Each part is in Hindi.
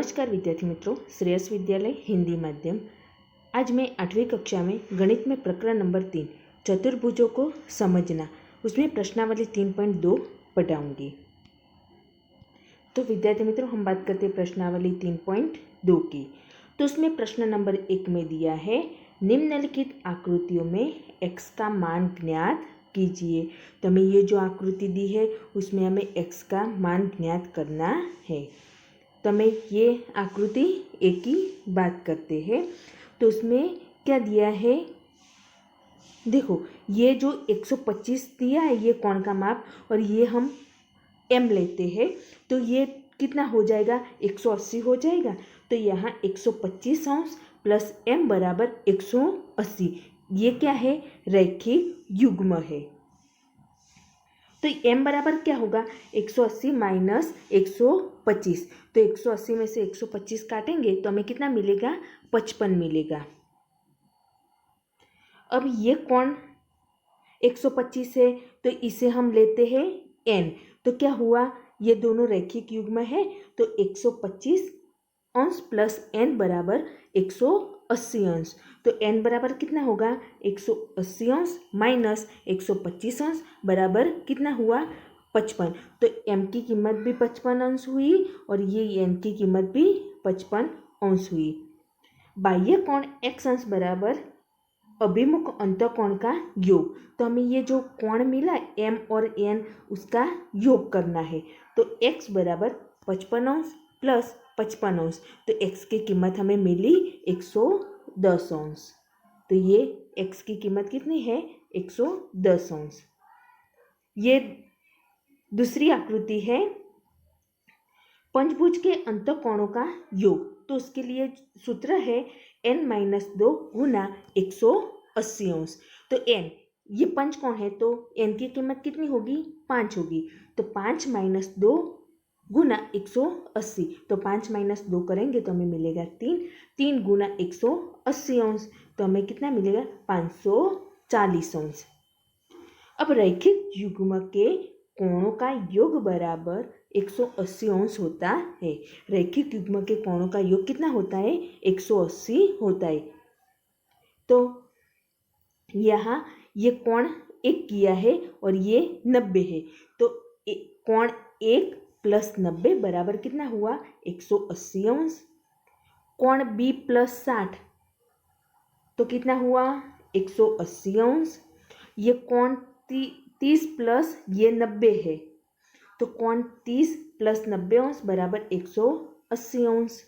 नमस्कार विद्यार्थी मित्रों, श्रेयस विद्यालय हिंदी माध्यम। आज मैं 8वीं कक्षा में गणित में प्रकरण नंबर 3 चतुर्भुजों को समझना, उसमें प्रश्नावली 3.2 पढ़ाऊंगी। तो विद्यार्थी मित्रों, हम बात करते हैं प्रश्नावली 3.2 की। तो उसमें प्रश्न नंबर 1 में दिया है, निम्नलिखित आकृतियों में x का मान ज्ञात कीजिए। तो हमें ये जो आकृति दी है उसमें हमें x का मान ज्ञात करना है। तो हमें ये आकृति एक ही बात करते हैं। तो उसमें क्या दिया है, देखो ये जो 125 दिया है ये कोण का माप, और ये हम m लेते हैं तो ये कितना हो जाएगा, 180 हो जाएगा। तो यहाँ 125 अंश प्लस m बराबर 180, ये क्या है, रैखिक युग्म है। तो m बराबर क्या होगा, 180 माइनस 125। तो 180 में से 125 काटेंगे तो हमें कितना मिलेगा, 55 मिलेगा। अब ये कोण 125 है तो इसे हम लेते हैं n। तो क्या हुआ, ये दोनों रैखिक युग्म है। तो 125 अंश प्लस n बराबर 180 अंश। तो n बराबर कितना होगा, 180 अंश माइनस 125 अंश बराबर कितना हुआ, 55। तो m की कीमत भी 55 अंश हुई और ये n की कीमत भी 55 अंश हुई। बाह्य कोण x अंश बराबर अभिमुख अंतःकोण का योग। तो हमें ये जो कोण मिला m और n उसका योग करना है। तो x बराबर 55 अंश प्लस 55 अंश। तो x की कीमत हमें मिली 110 अंश। तो ये x की कीमत कितनी है, 110 अंश। ये दूसरी आकृति है पंचभुज के अंतःकोणों का योग। तो उसके लिए सूत्र है n-2 गुना 180 अंश। तो n ये पंचकोण है तो n की कीमत कितनी होगी, 5 होगी। तो 5 माइनस 2 गुना 180। तो 5 माइनस 2 करेंगे तो हमें मिलेगा 3। 3 गुना 180 अंश, तो हमें कितना मिलेगा, 540 अंश। अब रैखिक युग्म के कोणों का योग बराबर 180 अंश होता है। रैखिक युग्म के कोणों का योग कितना होता है, 180 होता है। तो यहाँ ये कोण 1 किया है और ये 90 है। तो कोण 1 प्लस 90 बराबर कितना हुआ, 180 अंश। कोण b प्लस 60 तो कितना हुआ, 180 अंश। ये कोण 30 प्लस ये 90 है तो कोण 30 प्लस 90 अंश बराबर 180 अंश।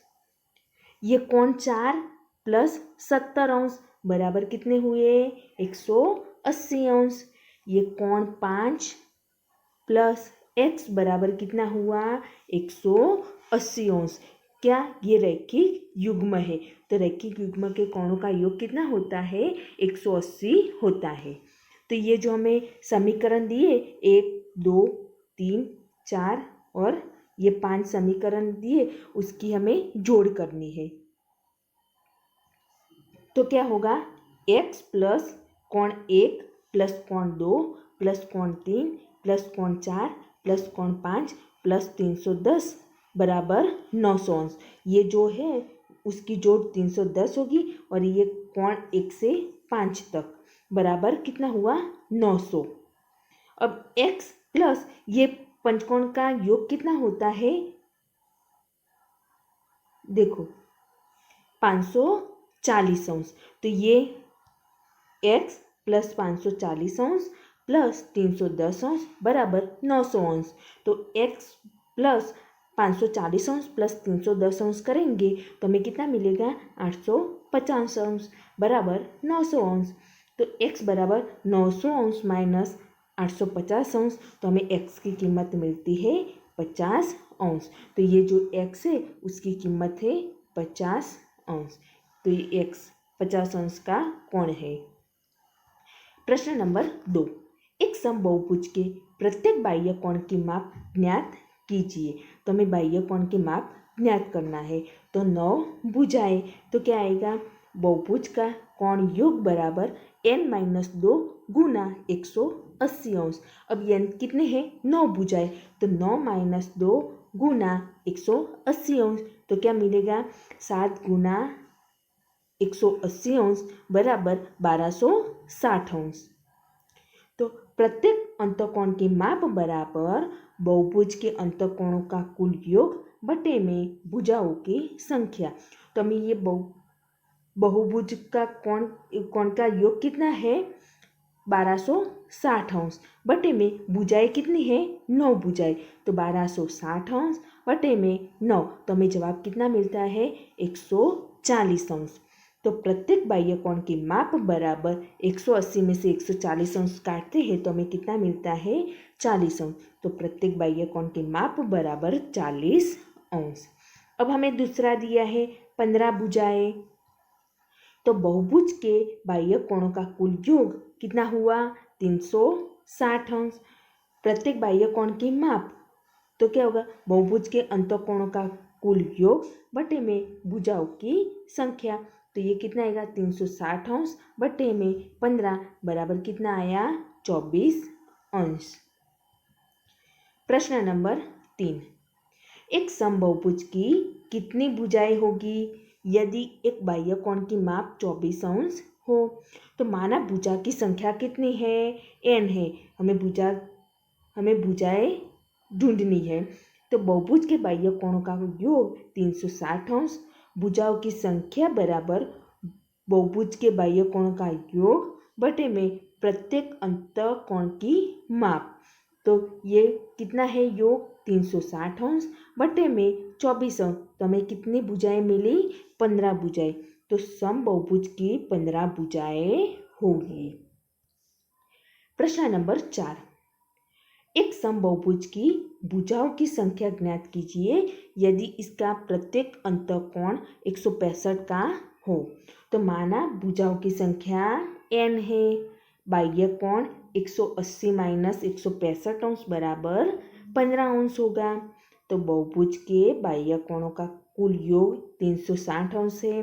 ये कोण 4 प्लस 70 अंश बराबर कितने हुए, 180 अंश। ये कोण 5 प्लस x बराबर कितना हुआ, 180 अंश। क्या, ये रैखिक युग्म है। तो रैखिक युग्म के कोणों का योग कितना होता है, 180 होता है। तो ये जो हमें समीकरण दिए 1 2 3 4 और ये 5 समीकरण दिए उसकी हमें जोड़ करनी है। तो क्या होगा, x प्लस कोण 1 प्लस कोण 2 प्लस कोण 3 प्लस कोण 4 प्लस कोण 5 प्लस 310 बराबर 900 अंश। ये जो है उसकी जोड़ 310 होगी और ये कोण 1 से 5 तक बराबर कितना हुआ, 900। अब x प्लस ये पंचकोण का योग कितना होता है, देखो 540 अंश। तो ये x प्लस 540 अंश प्लस 310 अंश बराबर 900 अंश। तो x प्लस 540 अंश प्लस 310 अंश करेंगे तो हमें कितना मिलेगा, 850 अंश बराबर 900 अंश। तो x बराबर 900 अंश माइनस 850 अंश, तो हमें x की कीमत मिलती है 50 अंश। तो ये जो x है उसकी कीमत है 50 अंश। तो ये x 50 अंश का कोण है। प्रश्न नंबर 2, एक समबाहुभुज के प्रत्येक बाह्य कोण की माप ज्ञात कीजिए। तो हमें बाह्य कोण की माप ज्ञात करना है। तो 9 भुजाएं, तो क्या आएगा, बहुभुज का कोण योग बराबर n-2 गुना 180 अंश। अब n कितने हैं, 9 भुजाएं, तो 9 माइनस 2 गुना 180 अंश। तो क्या मिलेगा 7 गुना 180 अंश बराबर 1260 अंश। तो प्रत्येक अंतःकोण के माप बराबर बहुभुज के अंतःकोणों का कुल योग बटे में भुजाओं की संख्या। तो हमें ये बहुभुज का कोण का योग कितना है 1260 अंश बटे में भुजाएं कितनी है 9 भुजाएं। तो 1260 अंश बटे में 9, तो हमें जवाब कितना मिलता है 140 अंश। तो प्रत्येक बाह्य कोण के माप बराबर 180 में से 140 अंश काटते हैं तो हमें कितना मिलता है 40 अंश। तो प्रत्येक बाह्य कोण के माप बराबर 40 अंश। अब हमें दूसरा दिया है 15 भुजाएं। तो बहुभुज के बाह्य कोणों का कुल योग कितना हुआ 360 अंश। प्रत्येक बाह्य कोण के माप, तो क्या होगा बहुभुज के अंतःकोणों का कुल योग बटे में भुजाओं की संख्या। तो ये कितना आएगा 360 अंश बटे में 15 बराबर कितना आया 24 अंश। प्रश्न नंबर 3, एक समबाहुभुज की कितनी भुजाएं होगी यदि एक बाह्य कोण की माप 24 अंश हो। तो माना भुजा की संख्या कितनी है n है, हमें भुजाएं ढूंढनी है। तो बहुभुज के बाह्य कोणों का योग 360 अंश, भुजाओं की संख्या बराबर बहुभुज के बाह्य कोणों का योग बटे में प्रत्येक अंतःकोण की माप। तो ये कितना है योग 360 अंश बटे में 24 अंश। तो हमें कितनी भुजाएं मिली 15 भुजाएं। तो समबाहुभुज की 15 भुजाएं होगी। प्रश्न नंबर 4, एक समबाहुभुज की भुजाओं की संख्या ज्ञात कीजिए यदि इसका प्रत्येक अंतःकोण 165 का हो। तो माना भुजाओं की संख्या n है, बाह्य कोण 180 माइनस 165 अंश बराबर 15 अंश होगा। तो बहुभुज के बाह्य कोणों का कुल योग 360 अंश है।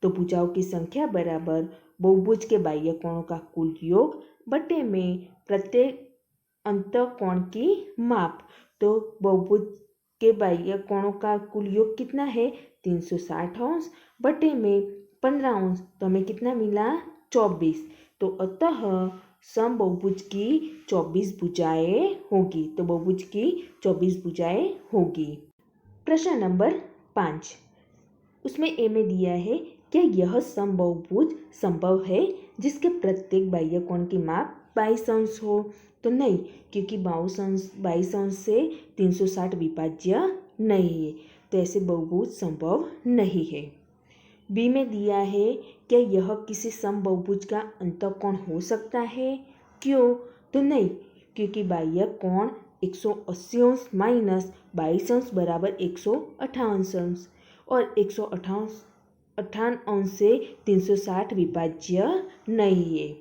तो भुजाओं की संख्या बराबर बहुभुज के बाह्य कोणों का कुल योग बटे में प्रत्येक अंतःकोण की माप। तो बहुभुज के बाह्य कोणों का कुल योग कितना है 360 अंश बटे में 15 अंश। तो हमें कितना मिला 24। तो अतः समबाहुभुज की 24 भुजाएं होगी। तो बहुभुज की 24 भुजाएं होगी। प्रश्न नंबर 5, उसमें ए में दिया है क्या यह समबाहुभुज संभव है जिसके प्रत्येक बाह्य कोण की माप 22 अंश हो। तो नहीं, क्योंकि 22 अंश से 360 विभाज्य नहीं है, तो ऐसे बहुभुज संभव नहीं है। बी में दिया है क्या यह किसी समबाहुभुज का अंतःकोण हो सकता है, क्यों। तो नहीं, क्योंकि बाह्य कोण 180 अंश माइनस 22 अंश बराबर 158 अंश और 158 अंश से 360 विभाज्य नहीं है।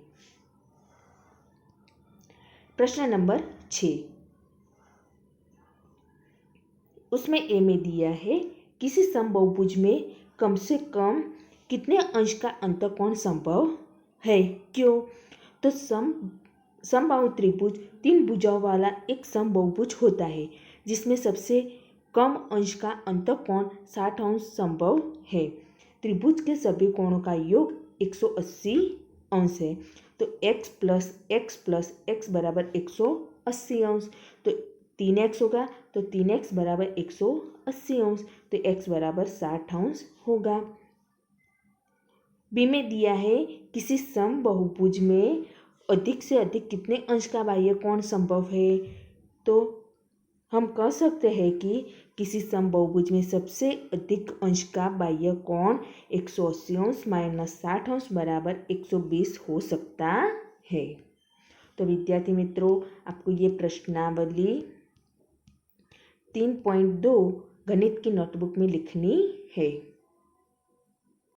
प्रश्न नंबर 6, उसमें ए में दिया है किसी समबाहुभुज में कम से कम कितने अंश का अंतःकोण संभव है, क्यों। तो समबाहु त्रिभुज 3 भुजाओं वाला एक समबाहुभुज होता है जिसमें सबसे कम अंश का अंतःकोण 60 अंश संभव है। त्रिभुज के सभी कोणों का योग 180 अंश है। तो x प्लस x बराबर 180 अंश। तो 3x होगा, तो 3x बराबर 180 अंश। तो x बराबर 60 अंश होगा। बी में दिया है किसी समबाहुभुज में अधिक से अधिक कितने अंश का बाह्य कोण संभव है। तो हम कह सकते हैं कि किसी समबाहुभुज में सबसे अधिक अंश का बाह्य कोण 180 अंश माइनस 60 अंश बराबर 120 हो सकता है। तो विद्यार्थी मित्रों, आपको ये प्रश्नावली 3.2 गणित की नोटबुक में लिखनी है।